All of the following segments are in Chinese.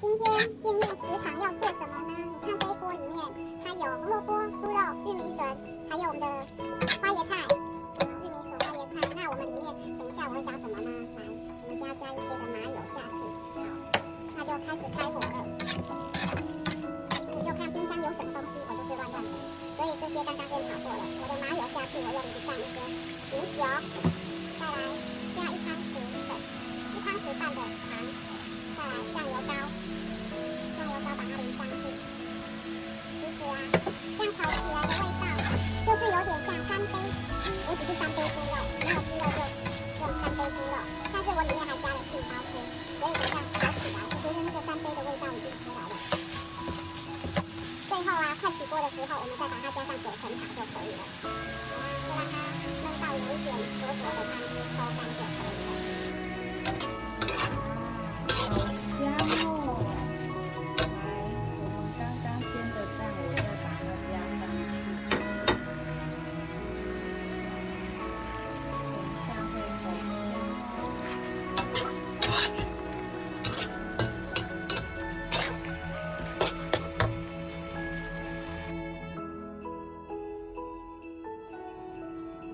今天燕燕食堂要做什么呢？你看这一锅里面，它有胡萝卜、猪肉、玉米笋，还有我们的花椰菜，玉米笋、花椰菜。那我们里面等一下我会加什么呢？来，我们先要加一些的麻油下去。好，那就开始开火了。其实就看冰箱有什么东西，我就是乱的。所以这些刚刚煸炒过了，我的麻油下去，我又淋上一些米酒，再来加1汤匙粉，1汤匙半的糖，再来酱油膏。把它淋上去，其实啊，这样炒起来的味道就是有点像3杯，我只是3杯猪肉，没有鸡肉就用3杯猪肉，但是我里面还加了杏鲍菇，所以这样炒起来，我觉得那个3杯的味道已经出来了。最后啊，快起锅的时候，我们再把它加上9层塔就可以了。好啦，就让它焖到有一点浊浊的汤汁收干就可以了。好香哦！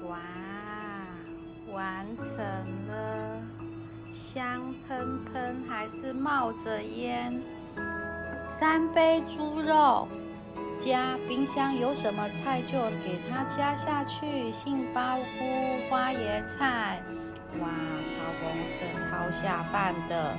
哇，完成了，香喷喷，还是冒着烟。3杯猪肉，加冰箱有什么菜就给它加下去，杏鲍菇、花椰菜，哇，超丰盛，超下饭的。